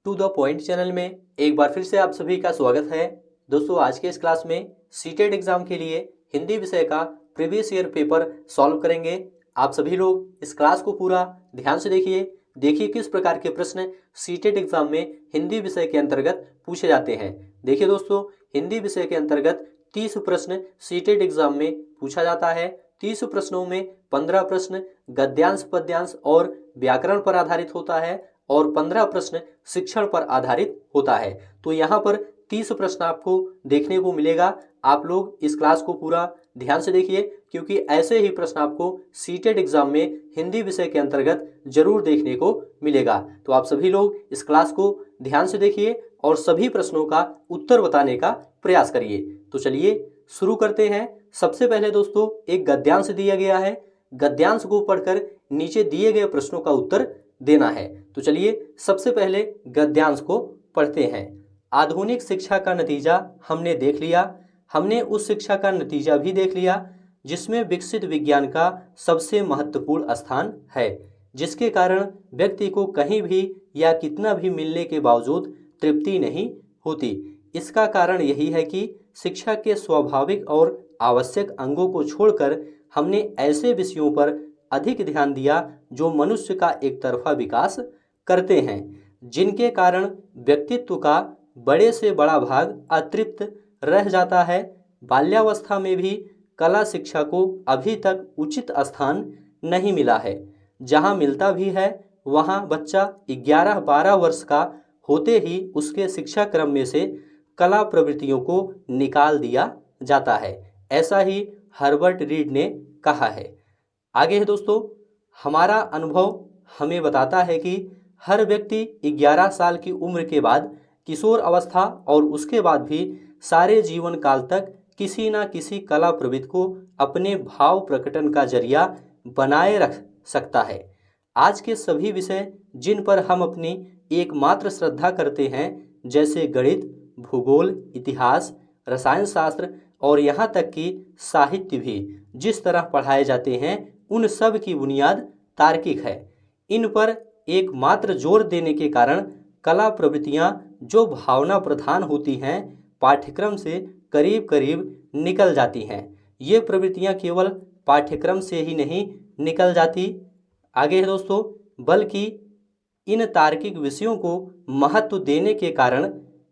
To the point channel में एक बार फिर से आप सभी का स्वागत है। दोस्तों, आज के इस क्लास में सीटेट एग्जाम के लिए हिंदी विषय का प्रीवियस ईयर पेपर सॉल्व करेंगे। आप सभी लोग इस क्लास को पूरा ध्यान से देखिए किस प्रकार के प्रश्न सीटेट एग्जाम में हिंदी विषय के अंतर्गत पूछे जाते हैं। देखिए दोस्तों, हिंदी विषय के अंतर्गत 30 प्रश्न सीटेट एग्जाम में पूछा जाता है। 30 प्रश्नों में 15 प्रश्न गद्यांश, पद्यांश और व्याकरण पर आधारित होता है और 15 प्रश्न शिक्षण पर आधारित होता है। तो यहाँ पर 30 प्रश्न आपको देखने को मिलेगा। आप लोग इस क्लास को पूरा ध्यान से देखिए, क्योंकि ऐसे ही प्रश्न आपको सीटेट एग्जाम में हिंदी विषय के अंतर्गत जरूर देखने को मिलेगा। तो आप सभी लोग इस क्लास को ध्यान से देखिए और सभी प्रश्नों का उत्तर बताने का प्रयास करिए। तो चलिए शुरू करते हैं। सबसे पहले दोस्तों, एक गद्यांश दिया गया है। गद्यांश को पढ़कर नीचे दिए गए प्रश्नों का उत्तर देना है। तो चलिए सबसे पहले गद्यांश को पढ़ते हैं। आधुनिक शिक्षा का नतीजा हमने देख लिया। हमने उस शिक्षा का नतीजा भी देख लिया जिसमें विकसित विज्ञान का सबसे महत्वपूर्ण स्थान है, जिसके कारण व्यक्ति को कहीं भी या कितना भी मिलने के बावजूद तृप्ति नहीं होती। इसका कारण यही है कि शिक्षा के स्वाभाविक और आवश्यक अंगों को छोड़कर हमने ऐसे विषयों पर अधिक ध्यान दिया जो मनुष्य का एक तरफा विकास करते हैं, जिनके कारण व्यक्तित्व का बड़े से बड़ा भाग अतृप्त रह जाता है। बाल्यावस्था में भी कला शिक्षा को अभी तक उचित स्थान नहीं मिला है। जहां मिलता भी है वहां बच्चा 11-12 वर्ष का होते ही उसके शिक्षा क्रम में से कला प्रवृत्तियों को निकाल दिया जाता है। ऐसा ही हर्बर्ट रीड ने कहा है। आगे है दोस्तों, हमारा अनुभव हमें बताता है कि हर व्यक्ति 11 साल की उम्र के बाद किशोर अवस्था और उसके बाद भी सारे जीवन काल तक किसी न किसी कला प्रवृत्ति को अपने भाव प्रकटन का जरिया बनाए रख सकता है। आज के सभी विषय जिन पर हम अपनी एकमात्र श्रद्धा करते हैं, जैसे गणित, भूगोल, इतिहास, रसायन शास्त्र और यहाँ तक कि साहित्य भी जिस तरह पढ़ाए जाते हैं, उन सब की बुनियाद तार्किक है। इन पर एकमात्र जोर देने के कारण कला प्रवृत्तियां जो भावना प्रधान होती हैं, पाठ्यक्रम से करीब करीब निकल जाती हैं। ये प्रवृत्तियां केवल पाठ्यक्रम से ही नहीं निकल जाती, आगे है दोस्तों, बल्कि इन तार्किक विषयों को महत्व देने के कारण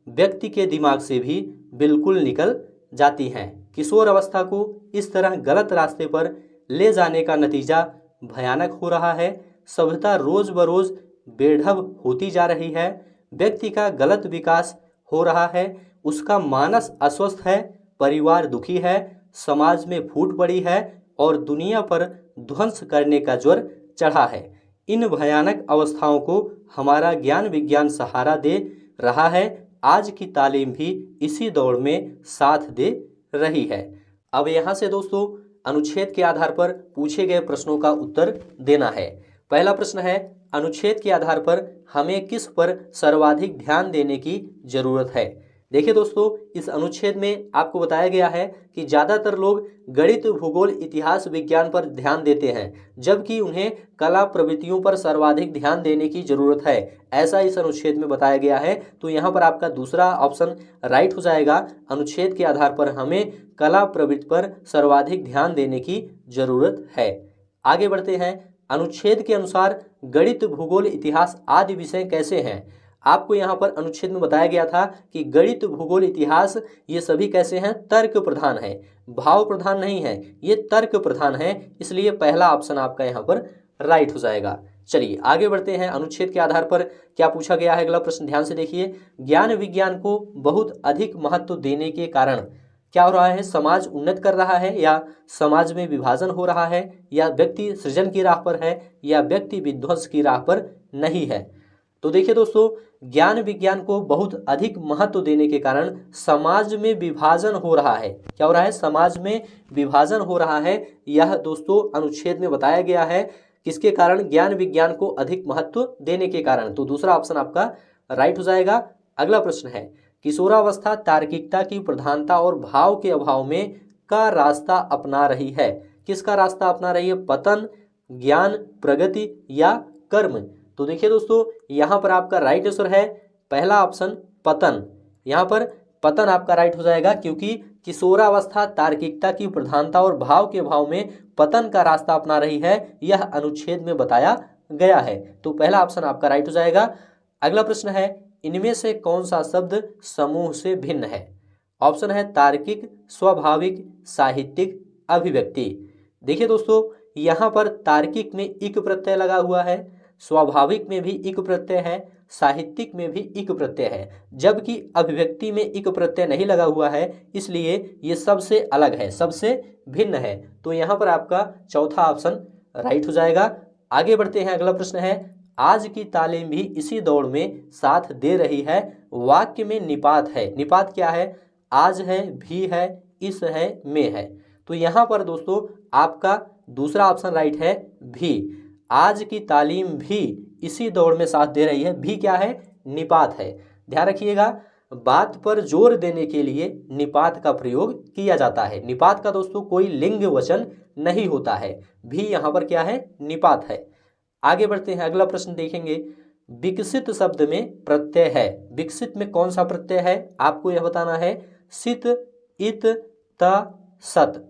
व्यक्ति के दिमाग से भी बिल्कुल निकल जाती हैं। किशोर अवस्था को इस तरह गलत रास्ते पर ले जाने का नतीजा भयानक हो रहा है। सभ्यता रोज बरोज बेढब होती जा रही है। व्यक्ति का गलत विकास हो रहा है। उसका मानस अस्वस्थ है, परिवार दुखी है, समाज में फूट पड़ी है और दुनिया पर ध्वंस करने का ज्वर चढ़ा है। इन भयानक अवस्थाओं को हमारा ज्ञान विज्ञान सहारा दे रहा है। आज की तालीम भी इसी दौड़ में साथ दे रही है। अब यहाँ से दोस्तों अनुच्छेद के आधार पर पूछे गए प्रश्नों का उत्तर देना है। पहला प्रश्न है, अनुच्छेद के आधार पर हमें किस पर सर्वाधिक ध्यान देने की जरूरत है। देखिए दोस्तों, इस अनुच्छेद में आपको बताया गया है कि ज़्यादातर लोग गणित, भूगोल, इतिहास, विज्ञान पर ध्यान देते हैं, जबकि उन्हें कला प्रवृत्तियों पर सर्वाधिक ध्यान देने की जरूरत है। ऐसा इस अनुच्छेद में बताया गया है। तो यहाँ पर आपका दूसरा ऑप्शन राइट हो जाएगा। अनुच्छेद के आधार पर हमें कला प्रवृत्ति पर सर्वाधिक ध्यान देने की जरूरत है। आगे बढ़ते हैं। अनुच्छेद के अनुसार गणित, भूगोल, इतिहास आदि विषय कैसे हैं। आपको यहाँ पर अनुच्छेद में बताया गया था कि गणित, भूगोल, इतिहास ये सभी कैसे हैं, तर्क प्रधान है, भाव प्रधान नहीं है, ये तर्क प्रधान है। इसलिए पहला ऑप्शन आपका यहाँ पर राइट हो जाएगा। चलिए आगे बढ़ते हैं। अनुच्छेद के आधार पर क्या पूछा गया है, अगला प्रश्न ध्यान से देखिए। ज्ञान विज्ञान को बहुत अधिक महत्व देने के कारण क्या हो रहा है, समाज उन्नत कर रहा है या समाज में विभाजन हो रहा है, या व्यक्ति सृजन की राह पर है या व्यक्ति विध्वंस की राह पर नहीं है। तो देखिए दोस्तों, ज्ञान विज्ञान को बहुत अधिक महत्व देने के कारण समाज में विभाजन हो रहा है। क्या हो रहा है, समाज में विभाजन हो रहा है। यह दोस्तों अनुच्छेद में बताया गया है। किसके कारण, ज्ञान विज्ञान को अधिक महत्व देने के कारण। तो दूसरा ऑप्शन आपका राइट हो जाएगा। अगला प्रश्न है, किशोरावस्था तार्किकता की प्रधानता और भाव के अभाव में का रास्ता अपना रही है। किसका रास्ता अपना रही है, पतन, ज्ञान, प्रगति या कर्म। तो देखिए दोस्तों, यहाँ पर आपका राइट आंसर है पहला ऑप्शन पतन। यहाँ पर पतन आपका राइट हो जाएगा, क्योंकि किशोरावस्था तार्किकता की प्रधानता और भाव के भाव में पतन का रास्ता अपना रही है, यह अनुच्छेद में बताया गया है। तो पहला ऑप्शन आपका राइट हो जाएगा। अगला प्रश्न है, इनमें से कौन सा शब्द समूह से भिन्न है? ऑप्शन है तार्किक, स्वाभाविक, साहित्यिक, अभिव्यक्ति। देखिए दोस्तों, यहाँ पर तार्किक में इक प्रत्यय लगा हुआ है, स्वाभाविक में भी इक प्रत्यय है, साहित्यिक में भी इक प्रत्यय है, जबकि अभिव्यक्ति में इक प्रत्यय नहीं लगा हुआ है, इसलिए ये सबसे अलग है, सबसे भिन्न है। तो यहाँ पर आपका चौथा ऑप्शन राइट हो जाएगा। आगे बढ़ते हैं, अगला प्रश्न है, आज की तालीम भी इसी दौड़ में साथ दे रही है। वाक्य में निपात है। निपात क्या है? आज है, भी है, इस है, में है। तो यहाँ पर दोस्तों आपका दूसरा ऑप्शन राइट है, भी। आज की तालीम भी इसी दौड़ में साथ दे रही है। भी क्या है? निपात है। ध्यान रखिएगा, बात पर जोर देने के लिए निपात का प्रयोग किया जाता है। निपात का दोस्तों कोई लिंग वचन नहीं होता है। भी यहाँ पर क्या है? निपात है। आगे बढ़ते हैं, अगला प्रश्न देखेंगे। विकसित शब्द में प्रत्यय है। विकसित में कौन सा प्रत्यय है आपको यह बताना है। सित, इत, त, सत।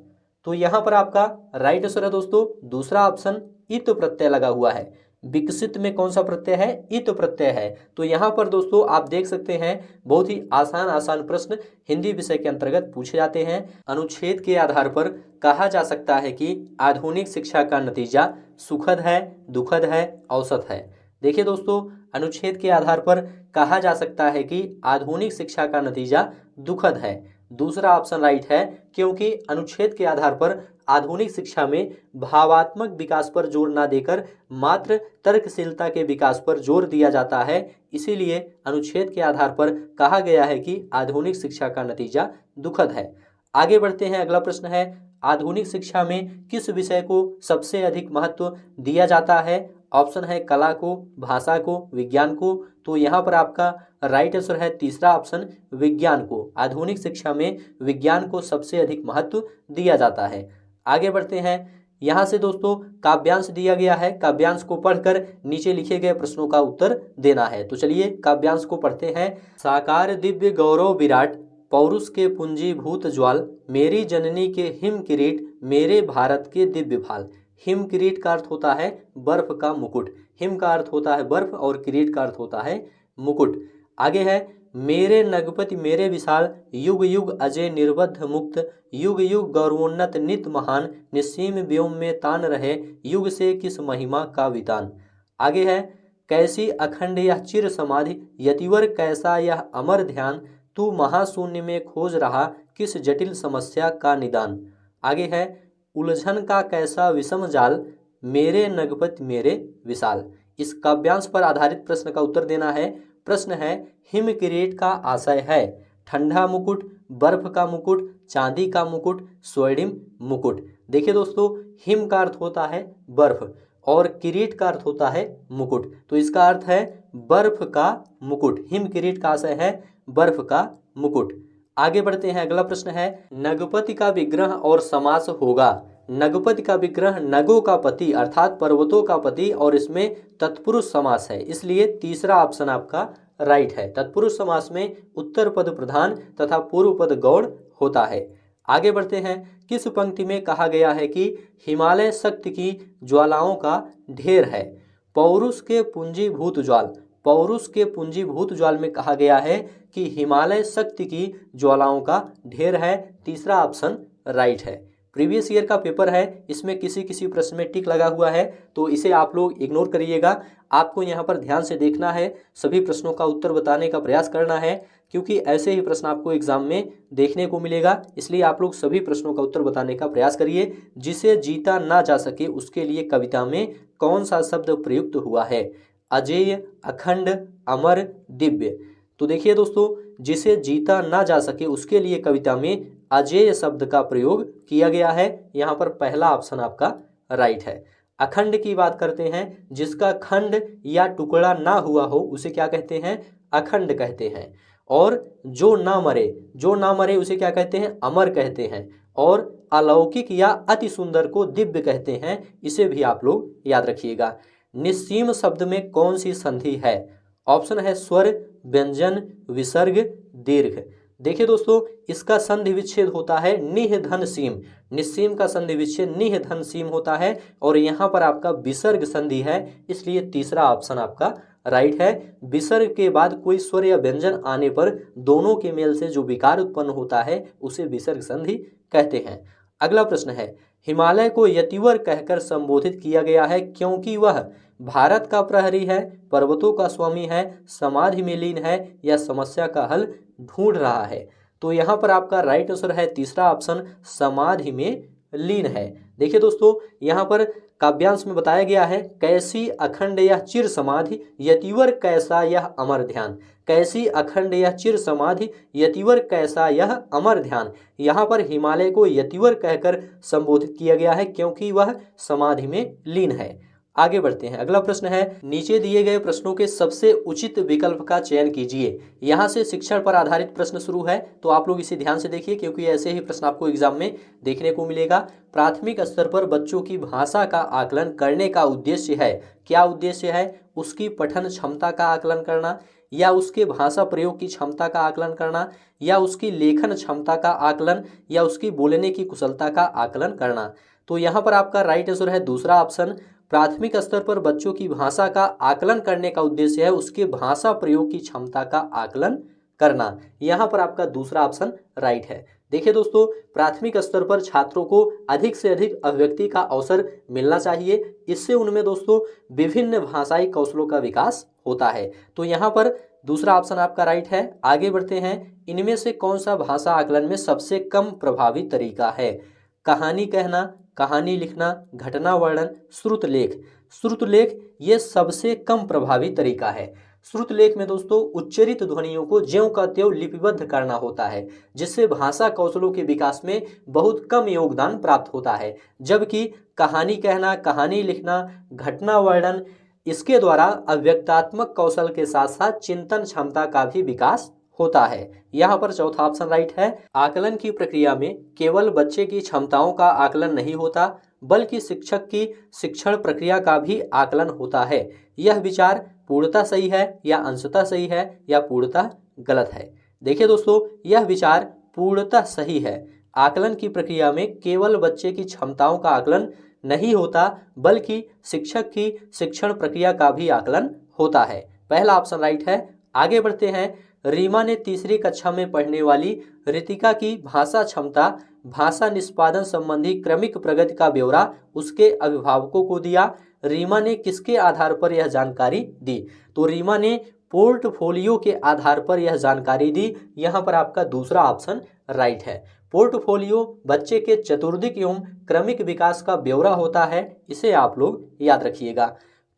तो यहाँ पर आपका राइट आंसर है दोस्तों दूसरा ऑप्शन, इत प्रत्यय लगा हुआ है। विकसित में कौन सा प्रत्यय है? इत प्रत्यय है। तो यहाँ पर दोस्तों आप देख सकते हैं, बहुत ही आसान प्रश्न हिंदी विषय के अंतर्गत पूछे जाते हैं। अनुच्छेद के आधार पर कहा जा सकता है कि आधुनिक शिक्षा का नतीजा सुखद है, दुखद है, औसत है। देखिए दोस्तों, अनुच्छेद के आधार पर कहा जा सकता है कि आधुनिक शिक्षा का नतीजा दुखद है। दूसरा ऑप्शन राइट है, क्योंकि अनुच्छेद के आधार पर आधुनिक शिक्षा में भावात्मक विकास पर जोर न देकर मात्र तर्कशीलता के विकास पर जोर दिया जाता है। इसीलिए अनुच्छेद के आधार पर कहा गया है कि आधुनिक शिक्षा का नतीजा दुखद है। आगे बढ़ते हैं, अगला प्रश्न है, आधुनिक शिक्षा में किस विषय को सबसे अधिक महत्व दिया जाता है? ऑप्शन है कला को, भाषा को, विज्ञान को। तो यहाँ पर आपका राइट आंसर है तीसरा ऑप्शन, विज्ञान को। आधुनिक शिक्षा में विज्ञान को सबसे अधिक महत्व दिया जाता है। आगे बढ़ते हैं, यहाँ से दोस्तों काव्यांश दिया गया है। काव्यांश को पढ़कर नीचे लिखे गए प्रश्नों का उत्तर देना है। तो चलिए काव्यांश को पढ़ते हैं। साकार दिव्य गौरव विराट, पौरुष के पुंजीभूत ज्वाल, मेरी जननी के हिम किरीट, मेरे भारत के दिव्य भाल। हिम किरीट का अर्थ होता है बर्फ का मुकुट। हिम का अर्थ होता है बर्फ और किरीट का अर्थ होता है मुकुट। आगे है, मेरे नगपति मेरे विशाल, युग युग अजय निर्बद्ध मुक्त, युग युग गौरवोन्नत नित महान, निस्सीम व्योम में तान रहे, युग से किस महिमा का वितान। आगे है, कैसी अखंड यह चिर समाधि, यतिवर कैसा यह अमर ध्यान, तू महाशून्य में खोज रहा किस जटिल समस्या का निदान। आगे है, उलझन का कैसा विषम जाल, मेरे नगपति मेरे विशाल। इस काव्यांश पर आधारित प्रश्न का उत्तर देना है। प्रश्न है, हिम किरीट का आशय है ठंडा मुकुट, बर्फ का मुकुट, चांदी का मुकुट, स्वर्णिम मुकुट। देखिए दोस्तों, हिम का अर्थ होता है बर्फ और किरीट का अर्थ होता है मुकुट। तो इसका अर्थ है बर्फ का मुकुट। हिम किरीट का आशय है बर्फ का मुकुट। आगे बढ़ते हैं, अगला प्रश्न है, नगपति का विग्रह और समास होगा। नगपति का विग्रह नगों का पति अर्थात पर्वतों का पति, और इसमें तत्पुरुष समास है, इसलिए तीसरा ऑप्शन आपका राइट है। तत्पुरुष समास में उत्तर पद प्रधान तथा पूर्व पद गौड़ होता है। आगे बढ़ते हैं, किस पंक्ति में कहा गया है कि हिमालय शक्ति की ज्वालाओं का ढेर है? पौरुष के पूंजीभूत ज्वाल। पौरुष के पूंजीभूत ज्वाल में कहा गया है कि हिमालय शक्ति की ज्वालाओं का ढेर है। तीसरा ऑप्शन राइट है। प्रीवियस ईयर का पेपर है, इसमें किसी प्रश्न में टिक लगा हुआ है, तो इसे आप लोग इग्नोर करिएगा। आपको यहाँ पर ध्यान से देखना है, सभी प्रश्नों का उत्तर बताने का प्रयास करना है, क्योंकि ऐसे ही प्रश्न आपको एग्जाम में देखने को मिलेगा। इसलिए आप लोग सभी प्रश्नों का उत्तर बताने का प्रयास करिए। जिसे जीता ना जा सके उसके लिए कविता में कौन सा शब्द प्रयुक्त हुआ है? अजेय, अखंड, अमर, दिव्य। तो देखिए दोस्तों, जिसे जीता ना जा सके उसके लिए कविता में अजेय शब्द का प्रयोग किया गया है। यहाँ पर पहला ऑप्शन आपका राइट है। अखंड की बात करते हैं, जिसका खंड या टुकड़ा ना हुआ हो उसे क्या कहते हैं? अखंड कहते हैं। और जो ना मरे उसे क्या कहते हैं? अमर कहते हैं। और अलौकिक या अति सुंदर को दिव्य कहते हैं, इसे भी आप लोग याद रखिएगा। निस्सीम शब्द में कौन सी संधि है? ऑप्शन है स्वर, व्यंजन, विसर्ग, दीर्घ। देखिए दोस्तों, इसका संधि विच्छेद होता है निह धन सीम। निस्सीम का संधि विच्छेद निह धन सीम होता है और यहाँ पर आपका विसर्ग संधि है, इसलिए तीसरा ऑप्शन आपका राइट है। विसर्ग के बाद कोई स्वर या व्यंजन आने पर दोनों के मेल से जो विकार उत्पन्न होता है उसे विसर्ग संधि कहते हैं। अगला प्रश्न है, हिमालय को यतिवर कहकर संबोधित किया गया है क्योंकि वह भारत का प्रहरी है, पर्वतों का स्वामी है, समाधि में लीन है या समस्या का हल ढूंढ रहा है। तो यहाँ पर आपका राइट आंसर है तीसरा ऑप्शन, समाधि में लीन है। देखिए दोस्तों, यहाँ पर काव्यांश में बताया गया है, कैसी अखंड यह चिर समाधि, यतिवर कैसा यह अमर ध्यान। कैसी अखंड यह चिर समाधि, यतिवर कैसा यह अमर ध्यान। यहाँ पर हिमालय को यतिवर कहकर संबोधित किया गया है क्योंकि वह समाधि में लीन है। आगे बढ़ते हैं, अगला प्रश्न है, नीचे दिए गए प्रश्नों के सबसे उचित विकल्प का चयन कीजिए। यहाँ से शिक्षण पर आधारित प्रश्न शुरू है, तो आप लोग इसे ध्यान से देखिए क्योंकि ऐसे ही प्रश्न आपको एग्जाम में देखने को मिलेगा। प्राथमिक स्तर पर बच्चों की भाषा का आकलन करने का उद्देश्य है। क्या उद्देश्य है? उसकी पठन क्षमता का आकलन करना, या उसके भाषा प्रयोग की क्षमता का आकलन करना, या उसकी लेखन क्षमता का आकलन, या उसकी बोलने की कुशलता का आकलन करना। तो यहाँ पर आपका राइट आंसर है दूसरा ऑप्शन, प्राथमिक स्तर पर बच्चों की भाषा का आकलन करने का उद्देश्य है उसके भाषा प्रयोग की क्षमता का आकलन करना। यहाँ पर आपका दूसरा ऑप्शन राइट है। देखिए दोस्तों, प्राथमिक स्तर पर छात्रों को अधिक से अधिक अभिव्यक्ति का अवसर मिलना चाहिए, इससे उनमें दोस्तों विभिन्न भाषाई कौशलों का विकास होता है। तो यहाँ पर दूसरा ऑप्शन आपका राइट है। आगे बढ़ते हैं, इनमें से कौन सा भाषा आकलन में सबसे कम प्रभावी तरीका है? कहानी कहना, कहानी लिखना, घटना वर्णन, श्रुत लेख। श्रुत लेख ये सबसे कम प्रभावी तरीका है। श्रुत लेख में दोस्तों उच्चरित ध्वनियों को ज्यों का त्यों लिपिबद्ध करना होता है, जिससे भाषा कौशलों के विकास में बहुत कम योगदान प्राप्त होता है। जबकि कहानी कहना, कहानी लिखना, घटना वर्णन, इसके द्वारा अव्यक्तात्मक कौशल के साथ साथ चिंतन क्षमता का भी विकास होता है। यहाँ पर चौथा ऑप्शन राइट है। आकलन की प्रक्रिया में केवल बच्चे की क्षमताओं का आकलन नहीं होता, बल्कि शिक्षक की शिक्षण प्रक्रिया का भी आकलन होता है। यह विचार पूर्णतः सही है या अंशतः सही है या पूर्णतः गलत है? देखिए दोस्तों, यह विचार पूर्णतः सही है। आकलन की प्रक्रिया में केवल बच्चे की क्षमताओं का आकलन नहीं होता, बल्कि शिक्षक की शिक्षण प्रक्रिया का भी आकलन होता है। पहला ऑप्शन राइट है। आगे बढ़ते हैं, रीमा ने तीसरी कक्षा में पढ़ने वाली रितिका की भाषा क्षमता, भाषा निष्पादन संबंधी क्रमिक प्रगति का ब्यौरा उसके अभिभावकों को दिया। रीमा ने किसके आधार पर यह जानकारी दी? तो रीमा ने पोर्टफोलियो के आधार पर यह जानकारी दी। यहाँ पर आपका दूसरा ऑप्शन राइट है। पोर्टफोलियो बच्चे के चतुर्दिक एवं क्रमिक विकास का ब्यौरा होता है, इसे आप लोग याद रखिएगा।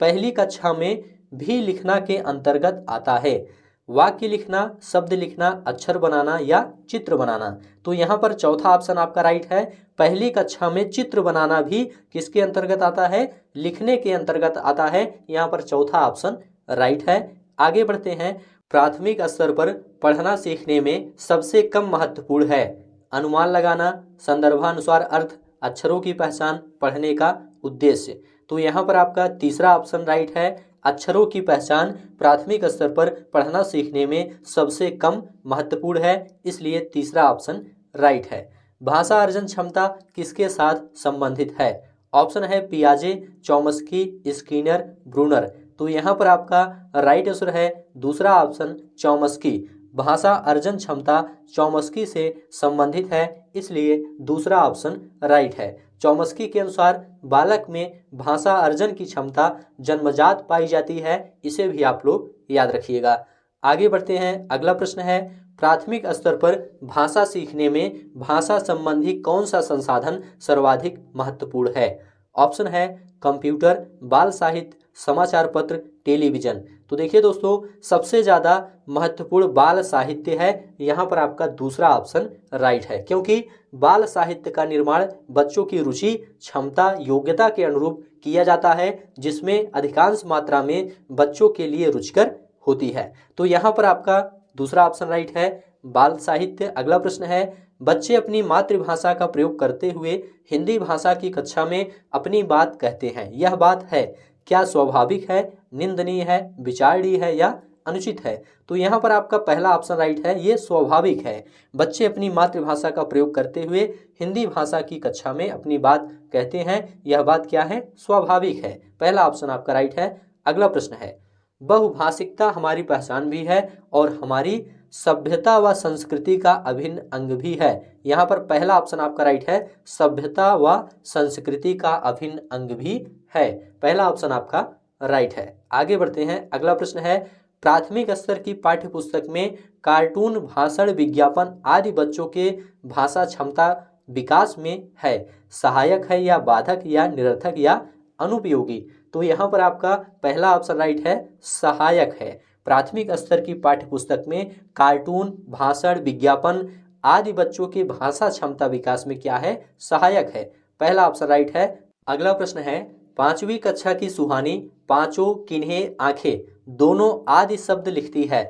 पहली कक्षा में भी लिखना के अंतर्गत आता है। वाक्य लिखना, शब्द लिखना, अक्षर बनाना या चित्र बनाना। तो यहाँ पर चौथा ऑप्शन आपका राइट है। पहली कक्षा में चित्र बनाना भी किसके अंतर्गत आता है? लिखने के अंतर्गत आता है। यहाँ पर चौथा ऑप्शन राइट है। आगे बढ़ते हैं, प्राथमिक स्तर पर पढ़ना सीखने में सबसे कम महत्वपूर्ण है अनुमान लगाना, संदर्भानुसार अर्थ, अक्षरों की पहचान, पढ़ने का उद्देश्य। तो यहाँ पर आपका तीसरा ऑप्शन राइट है। अक्षरों की पहचान प्राथमिक स्तर पर पढ़ना सीखने में सबसे कम महत्वपूर्ण है, इसलिए तीसरा ऑप्शन राइट है। भाषा अर्जन क्षमता किसके साथ संबंधित है? ऑप्शन है पियाजे, चॉम्स्की, स्किनर, ब्रूनर। तो यहाँ पर आपका राइट आंसर है दूसरा ऑप्शन चॉम्स्की। भाषा अर्जन क्षमता चॉम्स्की से संबंधित है, इसलिए दूसरा ऑप्शन राइट है। चॉम्स्की के अनुसार बालक में भाषा अर्जन की क्षमता जन्मजात पाई जाती है, इसे भी आप लोग याद रखिएगा। आगे बढ़ते हैं, अगला प्रश्न है, प्राथमिक स्तर पर भाषा सीखने में भाषा संबंधी कौन सा संसाधन सर्वाधिक महत्वपूर्ण है? ऑप्शन है कंप्यूटर, बाल साहित्य, समाचार पत्र, टेलीविजन। तो देखिए दोस्तों, सबसे ज़्यादा महत्वपूर्ण बाल साहित्य है। यहाँ पर आपका दूसरा ऑप्शन राइट है, क्योंकि बाल साहित्य का निर्माण बच्चों की रुचि, क्षमता, योग्यता के अनुरूप किया जाता है, जिसमें अधिकांश मात्रा में बच्चों के लिए रुचिकर होती है। तो यहाँ पर आपका दूसरा ऑप्शन राइट है, बाल साहित्य। अगला प्रश्न है, बच्चे अपनी मातृभाषा का प्रयोग करते हुए हिंदी भाषा की कक्षा में अपनी बात कहते हैं, यह बात है क्या स्वाभाविक है, निंदनीय है, विचारणीय है या अनुचित है। तो यहाँ पर आपका पहला ऑप्शन राइट है, ये स्वाभाविक है। बच्चे अपनी मातृभाषा का प्रयोग करते हुए हिंदी भाषा की कक्षा में अपनी बात कहते हैं, यह बात क्या है, स्वाभाविक है। पहला ऑप्शन आपका राइट है। अगला प्रश्न है, बहुभाषिकता हमारी पहचान भी है और हमारी सभ्यता व संस्कृति का अभिन्न अंग भी है। यहाँ पर पहला ऑप्शन आपका राइट है, सभ्यता व संस्कृति का अभिन्न अंग भी है। पहला ऑप्शन आपका राइट है। आगे बढ़ते हैं। अगला प्रश्न है, प्राथमिक स्तर की पाठ्य पुस्तक में कार्टून, भाषण, विज्ञापन आदि बच्चों के भाषा क्षमता विकास में है, सहायक है या बाधक या निरर्थक या अनुपयोगी? तो यहाँ पर आपका पहला ऑप्शन राइट है, सहायक है। प्राथमिक स्तर की पाठ्य पुस्तक में कार्टून, भाषण, विज्ञापन आदि बच्चों के भाषा क्षमता विकास में क्या है, सहायक है। पहला ऑप्शन राइट है। अगला प्रश्न है, 5वीं कक्षा की सुहानी पांचों किन्हें आंखें दोनों आदि शब्द लिखती है,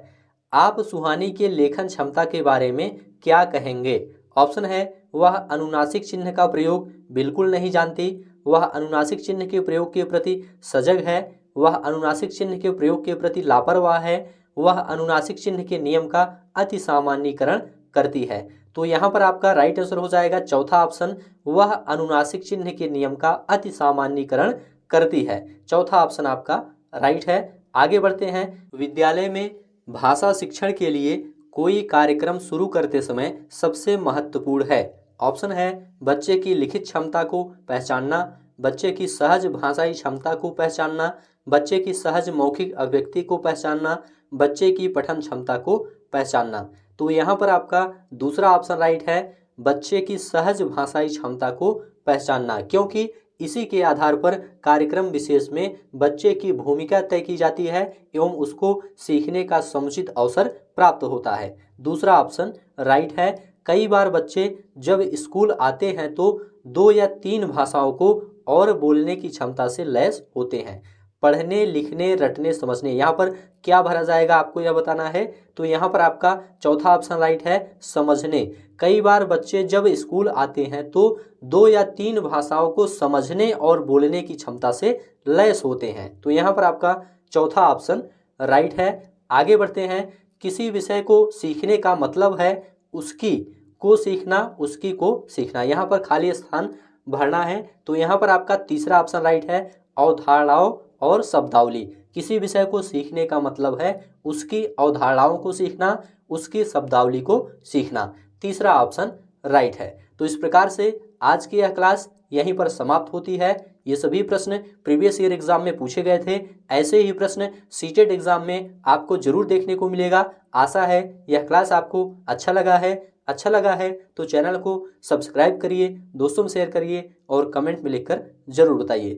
आप सुहानी के लेखन क्षमता के बारे में क्या कहेंगे? ऑप्शन है, वह अनुनासिक चिन्ह का प्रयोग बिल्कुल नहीं जानती, वह अनुनासिक चिन्ह के प्रयोग के प्रति सजग है, वह अनुनासिक चिन्ह के प्रयोग के प्रति लापरवाह है, वह अनुनासिक चिन्ह के नियम का अति सामान्यीकरण करती है। तो यहाँ पर आपका राइट आंसर हो जाएगा चौथा ऑप्शन, वह अनुनासिक चिन्ह के नियम का अति सामान्यीकरण करती है। चौथा ऑप्शन आपका राइट है। आगे बढ़ते हैं। विद्यालय में भाषा शिक्षण के लिए कोई कार्यक्रम शुरू करते समय सबसे महत्वपूर्ण है। ऑप्शन है, बच्चे की लिखित क्षमता को पहचानना, बच्चे की सहज भाषाई क्षमता को पहचानना, बच्चे की सहज मौखिक अभिव्यक्ति को पहचानना, बच्चे की पठन क्षमता को पहचानना। तो यहाँ पर आपका दूसरा ऑप्शन राइट है, बच्चे की सहज भाषाई क्षमता को पहचानना, क्योंकि इसी के आधार पर कार्यक्रम विशेष में बच्चे की भूमिका तय की जाती है एवं उसको सीखने का समुचित अवसर प्राप्त होता है। दूसरा ऑप्शन राइट है। कई बार बच्चे जब स्कूल आते हैं तो 2 या 3 भाषाओं को और बोलने की क्षमता से लैस होते हैं। पढ़ने, लिखने, रटने, समझने, यहाँ पर क्या भरा जाएगा आपको यह बताना है। तो यहाँ पर आपका चौथा ऑप्शन राइट है, समझने। कई बार बच्चे जब स्कूल आते हैं तो 2 या 3 भाषाओं को समझने और बोलने की क्षमता से लैस होते हैं। तो यहाँ पर आपका चौथा ऑप्शन राइट है। आगे बढ़ते हैं। किसी विषय को सीखने का मतलब है उसकी को सीखना, उसकी को सीखना। यहाँ पर खाली स्थान भरना है। तो यहाँ पर आपका तीसरा ऑप्शन राइट है, अवधारणाओं और शब्दावली। किसी विषय को सीखने का मतलब है उसकी अवधारणाओं को सीखना, उसकी शब्दावली को सीखना। तीसरा ऑप्शन राइट है। तो इस प्रकार से आज की यह क्लास यहीं पर समाप्त होती है। ये सभी प्रश्न प्रीवियस ईयर एग्जाम में पूछे गए थे। ऐसे ही प्रश्न सीटेट एग्जाम में आपको जरूर देखने को मिलेगा। आशा है यह क्लास आपको अच्छा लगा है तो चैनल को सब्सक्राइब करिए, दोस्तों में शेयर करिए और कमेंट में लिखकर जरूर बताइए।